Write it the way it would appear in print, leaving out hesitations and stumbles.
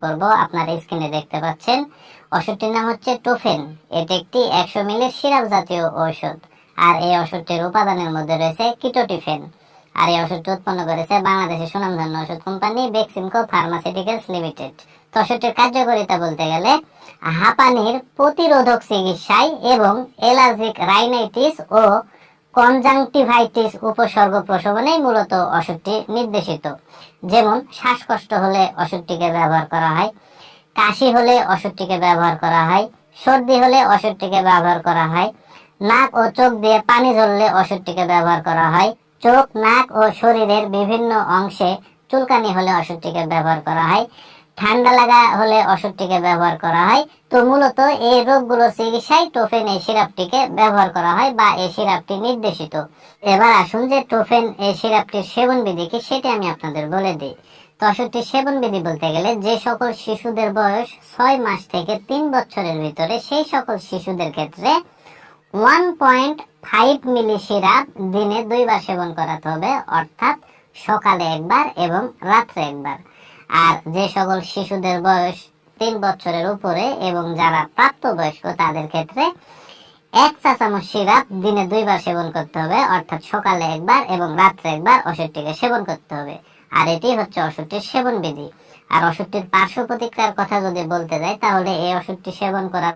করব। আপনারা স্ক্রিনে দেখতে পাচ্ছেন ওষুধটির নাম হচ্ছে টোফেন। এটি একটি 100 মিলির সিরাপ জাতীয় ঔষধ। আর এই ওষুধটির উপাদানের মধ্যে রয়েছে কিটোটিফেন। আর এই ওষুধটি উৎপন্ন করেছে বাংলাদেশের সুনামধন্য ওষুধ কোম্পানি বেক্সিমকো ফার্মাসিউটিক্যালস লিমিটেড। তো ওষুধটির কার্যকারিতা বলতে গেলে হাঁপানির প্রতিরোধক চিকিৎসায় এবং অ্যালার্জিক রাইনাইটিস ও কনজাংটিভাইটিস উপসর্গ প্রশমনেই মূলত ওষুধটি নির্দেশিত। যেমন শ্বাসকষ্ট হলে ওষুধটিকে ব্যবহার করা হয়, কাশি হলে ওষুধটিকে ব্যবহার করা হয়, সর্দি হলে ওষুধটিকে ব্যবহার করা হয়, নাক ও চোখ দিয়ে পানি ঝরলে ওষুধটিকে ব্যবহার করা হয়, চোখ, নাক ও শরীরের বিভিন্ন অংশে চুলকানি হলে ওষুধটিকে ব্যবহার করা হয়, ঠান্ডা লাগা হলে ওষুধটিকে ব্যবহার করা হয়। তো মূলত এই রোগগুলোর চিকিৎসায় টোফেন এই সিরাপটিকে ব্যবহার করা হয় বা এই সিরাপটি নির্দেশিত। এবার আসুন যে টোফেন এই সিরাপটির সেবন বিধি কি সেটি আমি আপনাদের বলে দিই। তো ওষুধটির সেবন বিধি বলতে গেলে যে সকল শিশুদের বয়স 6 মাস থেকে 3 বছরের ভিতরে সেই সকল শিশুদের ক্ষেত্রে 1.5 মিলি সিরাপ দিনে 2 বার সেবন করাতে হবে, অর্থাৎ সকালে একবার এবং রাত্রে একবার। আর যে সকল শিশুদের বয়স 3 বছরের উপরে এবং যারা প্রাপ্তবয়স্ক তাদের ক্ষেত্রে 1 চা চামচ সিরাপ দিনে 2 বার সেবন করতে হবে, অর্থাৎ সকালে একবার এবং রাত্রে একবার ওষুধটিকে সেবন করতে হবে। আর এটি হচ্ছে ওষুধটির সেবন বিধি। আর ওষুধটির পার্শ্ব প্রতিক্রিয়ার কথা যদি বলতে যাই তাহলে এই ওষুধটি সেবন করার